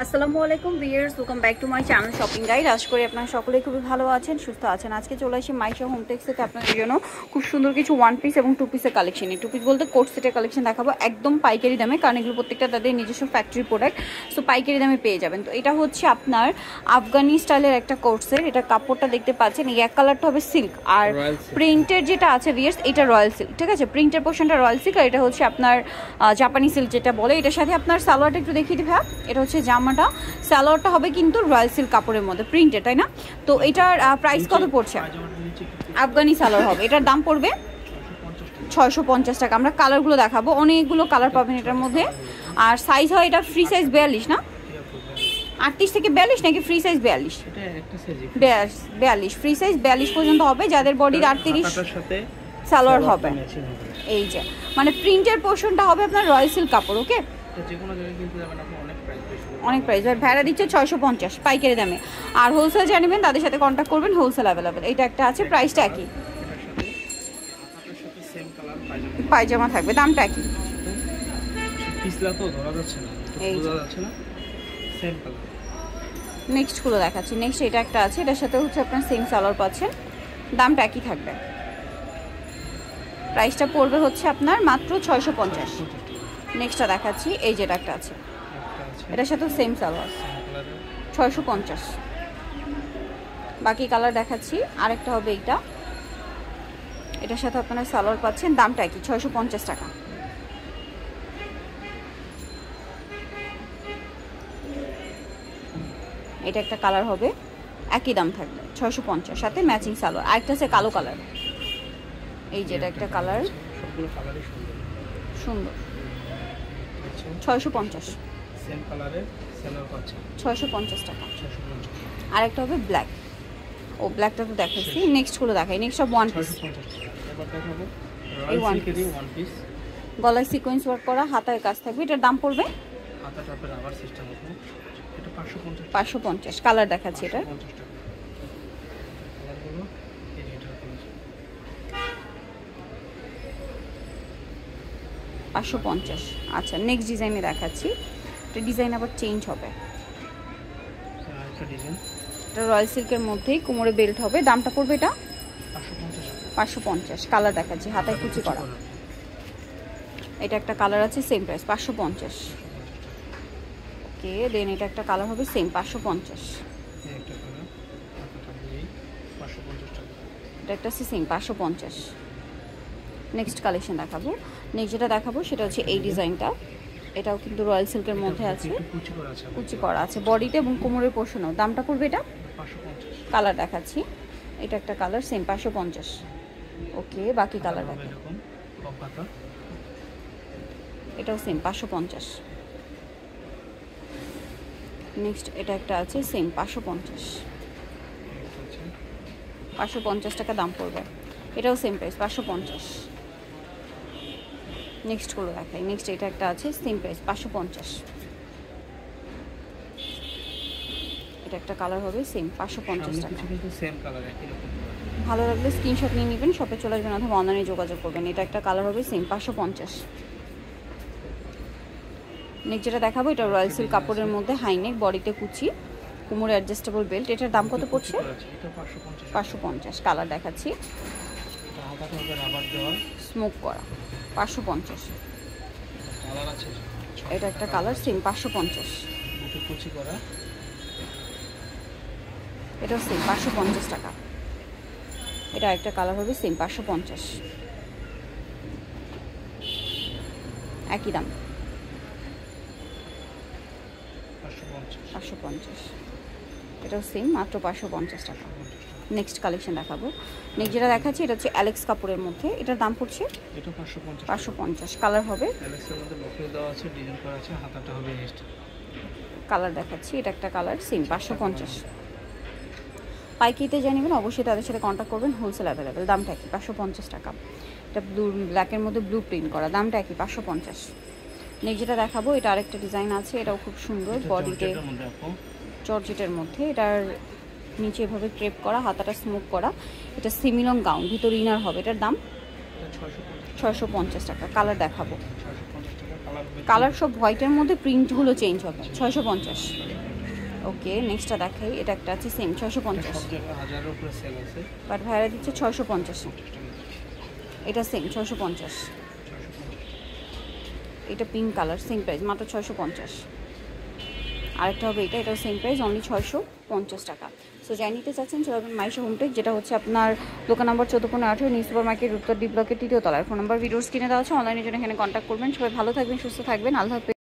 আসসালামু আলাইকুম viewers, welcome back to my channel shopping guide. আশা করি আপনারা সকলেই খুবই ভালো আছেন, সুস্থ আছেন। আজকে চলে আসি মাইশা হোমটেক্স থেকে আপনাদের জন্য খুব সুন্দর কিছু ওয়ান পিস এবং টু পিসের কালেকশন। টু পিস বলতে কোট সেটের কালেকশন দেখাবো একদম পাইকারি দামে, কারণ এগুলো প্রত্যেকটা তাদের নিজস্ব ফ্যাক্টরি প্রোডাক্ট, সো পাইকারি দামে পেয়ে যাবেন। তো এটা হচ্ছে আপনার আফগানি স্টাইলের একটা কোট সেট। এটা কাপড়টা দেখতে পাচ্ছেন, এই এক কালারটা হবে সিল্ক, আর প্রিন্টের যেটা আছে ভিউয়ার্স এটা রয়্যাল সিল্ক, ঠিক আছে। প্রিন্টের পোর্শনটা রয়্যাল সিল্ক, আর এটা হচ্ছে আপনার জাপানি সিল্ক যেটা বলে। এটার সাথে আপনার সালোয়ারটা একটু দেখিয়ে দিই ভাইয়া। এটা হচ্ছে জামাটা, সালোয়ারটা হবে কিন্তু রয়্যাল সিল্ক কাপড়ের মধ্যে প্রিন্টেড, তাই না? তো এটার প্রাইস কত পড়ছে? আফগানি সালোয়ার হবে, এটার দাম পড়বে 650 টাকা। আমরা কালারগুলো দেখাবো, অনেকগুলো কালার পাবেন এটার মধ্যে। আর সাইজ হয় এটা ফ্রি সাইজ 42 না, 38 থেকে 42 নাকি ফ্রি সাইজ 42? 42 ফ্রি সাইজ 42 পর্যন্ত হবে, যাদের বডির 38 সালোয়ার হবে। এই যে মানে প্রিন্টের পোর্শনটা হবে আপনার রয়্যাল সিল্ক কাপড়, ওকে। অনেক প্রাইস ভাড়া দিচ্ছে 650 পাইকারি দামে। আর হোলসেল জানিবেন তাদের সাথে কন্ট্যাক্ট করবেন, হোলসেল অ্যাভেলেবেল। এটা একটা আছে, প্রাইসটা একই, পায়জামা থাকবে, দামটা একই। নেক্সট গুলো দেখাচ্ছি। নেক্সট এটা একটা আছে, এটার সাথে হচ্ছে আপনার সেম সালোয়ার পাচ্ছেন, দামটা একই থাকবে। প্রাইসটা পড়বে হচ্ছে আপনার মাত্র 650। নেক্সটটা দেখাচ্ছি, এই যেটা একটা আছে, এটার সাথে সেম সালোয়ার 650। বাকি কালার দেখাচ্ছি, আরেকটা হবে এইটা, এটার সাথে আপনারা সালোয়ার পাচ্ছেন, দামটা কি 650 টাকা। এটা একটা কালার হবে, একই দাম থাকবে 650, সাথে ম্যাচিং সালোয়ার। আরেকটা আছে কালো কালার, এই যেটা একটা কালার সুন্দর, 650 সেম কালারের সালোয়ার পাচ্ছেন 650 টাকা। আরেকটা হবে ব্ল্যাক, ও ব্ল্যাকটা তো দেখাচ্ছি। নেক্সট গুলো দেখাই, নেক্সট সব ওয়ান পিস। এবার দেখাবো এই ওয়ান পিস, গলায় সিকোয়েন্স ওয়ার্ক করা, হাতায় কাজ থাকবে। এটার দাম পড়বে হাতাটা আপনার রাবার সিস্টেম আছে, এটা 550। কালার দেখাচ্ছি, এটা 550 টাকা। কালারগুলো এই যেটা আছে 550। আচ্ছা, নেক্সট ডিজাইনে দেখাচ্ছি। এটা ডিজাইন আবার চেঞ্জ হবে, একটা ডিজাইন, এটা রয়্যাল সিল্কের মধ্যেই কোমরে বেল্ট হবে, দামটা পড়বে এটা 550। কালার দেখাচ্ছি, হাতায় কুচি করা। এটা একটা কালার আছে, সেম প্রাইস 550। ওকে, দেন এটা একটা কালার হবে সেম 550। একটা কালার, হাতাটা এই 550 টাকা। এটা একটা সেম 550। নেক্সট কালেকশন দেখাবো। নেক্সট যেটা দেখাবো সেটা হচ্ছে এই ডিজাইনটা, এটাও কিন্তু রয়্যাল সিল্কের মধ্যে আছে, কুচি করা আছে বডিতে এবং কোমরের পোর্শনও। দামটা পড়বে এটা 550। কালার দেখাচ্ছি, এটা একটা কালার সেম 550। ওকে, বাকি কালার দেখো, এরকম কম পাতা, এটাও সেম 550। নেক্সট এটা একটা আছে সেম 550, 550 টাকা দাম পড়বে। এটাও সেম প্রাইস 550। নেক্সট গুলো দেখাই। নেক্সট এটা একটা আছে, সেম প্রাইস 550। এটা একটা কালার হবে সেম 550 টাকা। কিন্তু সেম কালার একই রকম। ভালো লাগলে স্ক্রিনশট নিয়ে নেবেন, শপে চলে আসবেন অথবা অনলাইনে যোগাযোগ করবেন। এটা একটা কালার হবে সেম 550। নেক্সট যেটা দেখাবো, এটা রয়্যাল সিল্ক কাপড়ের মধ্যে, হাইনেক, বডিতে কুচি, কোমরে অ্যাডজাস্টেবল বেল্ট। এটার দাম কত পড়ছে? 550। কালার দেখাচ্ছি, স্মোক করা 550। কালার আছে, এটা একটা কালার সেম 550। কুচি করা, এটাও সেম 550 টাকা। এটা একটা কালার হবে সেম 550, একই দাম 550। এটাও সেম মাত্র 550 টাকা। নেক্সট কালেকশন দেখাবো। নেক্সট যেটা দেখাচ্ছি এটা হচ্ছে অ্যালেক্স কাপড়ের মধ্যে, এটার দাম পড়ছে এটা 550। 550। কালার হবে, অ্যালেক্সের মধ্যে লোকেও দেওয়া আছে, ডিজাইন করা আছে, হাতাটা হবে নেক্সট কালার দেখাচ্ছি। এটা একটা কালার সেম 550। পাইকারিতে জানিবেন অবশ্যই তাদের সাথে কন্ট্যাক্ট করবেন, হোলসেল অ্যাভেলেবেল। দামটা কি 550 টাকা। এটা ব্ল্যাকের মধ্যে ব্লু প্রিন্ট করা, দামটা কি 550। নেক্সট যেটা দেখাবো, এটা আরেকটা ডিজাইন আছে, এটাও খুব সুন্দর, বডিতে জর্জেটের মধ্যে, এটার নিচে এভাবে ক্রেপ করা, হাতাটা স্মোক করা। এটা সিমিলং গাউন, ভিতরে ইনার হবে। এটার দাম 650 টাকা। কালার দেখাবো, 650 টাকা। কালার হবে কালার সব হোয়াইটের মধ্যে, প্রিন্টগুলো চেঞ্জ হবে। 650। ওকে, নেক্সটটা দেখাই। এটা একটা আছে সেম 650, বাট ভাইরা দিচ্ছে 650। এটা সেম 650। এটা পিঙ্ক কালার, সেম প্রাইস, মাত্র 650। আরেকটা হবে এটা, এটাও সেম প্রাইস, অনলি 650 টাকা। সো যাই নিতে চাচ্ছেন চলে যাবেন মাইশা হোমটেক, যেটা হচ্ছে আপনার দোকান নম্বর 14/18, নিউ সুপার মার্কেট, উত্তর ডি ব্লকের 3য় তলায়। ফোন নাম্বার ভিডিওস কিনে দেওয়া আছে, অনলাইনের জন্য এখানে কন্ট্যাক্ট করবেন। সবাই ভালো থাকবেন, সুস্থ থাকবেন, আল্লাহ হাফেজ।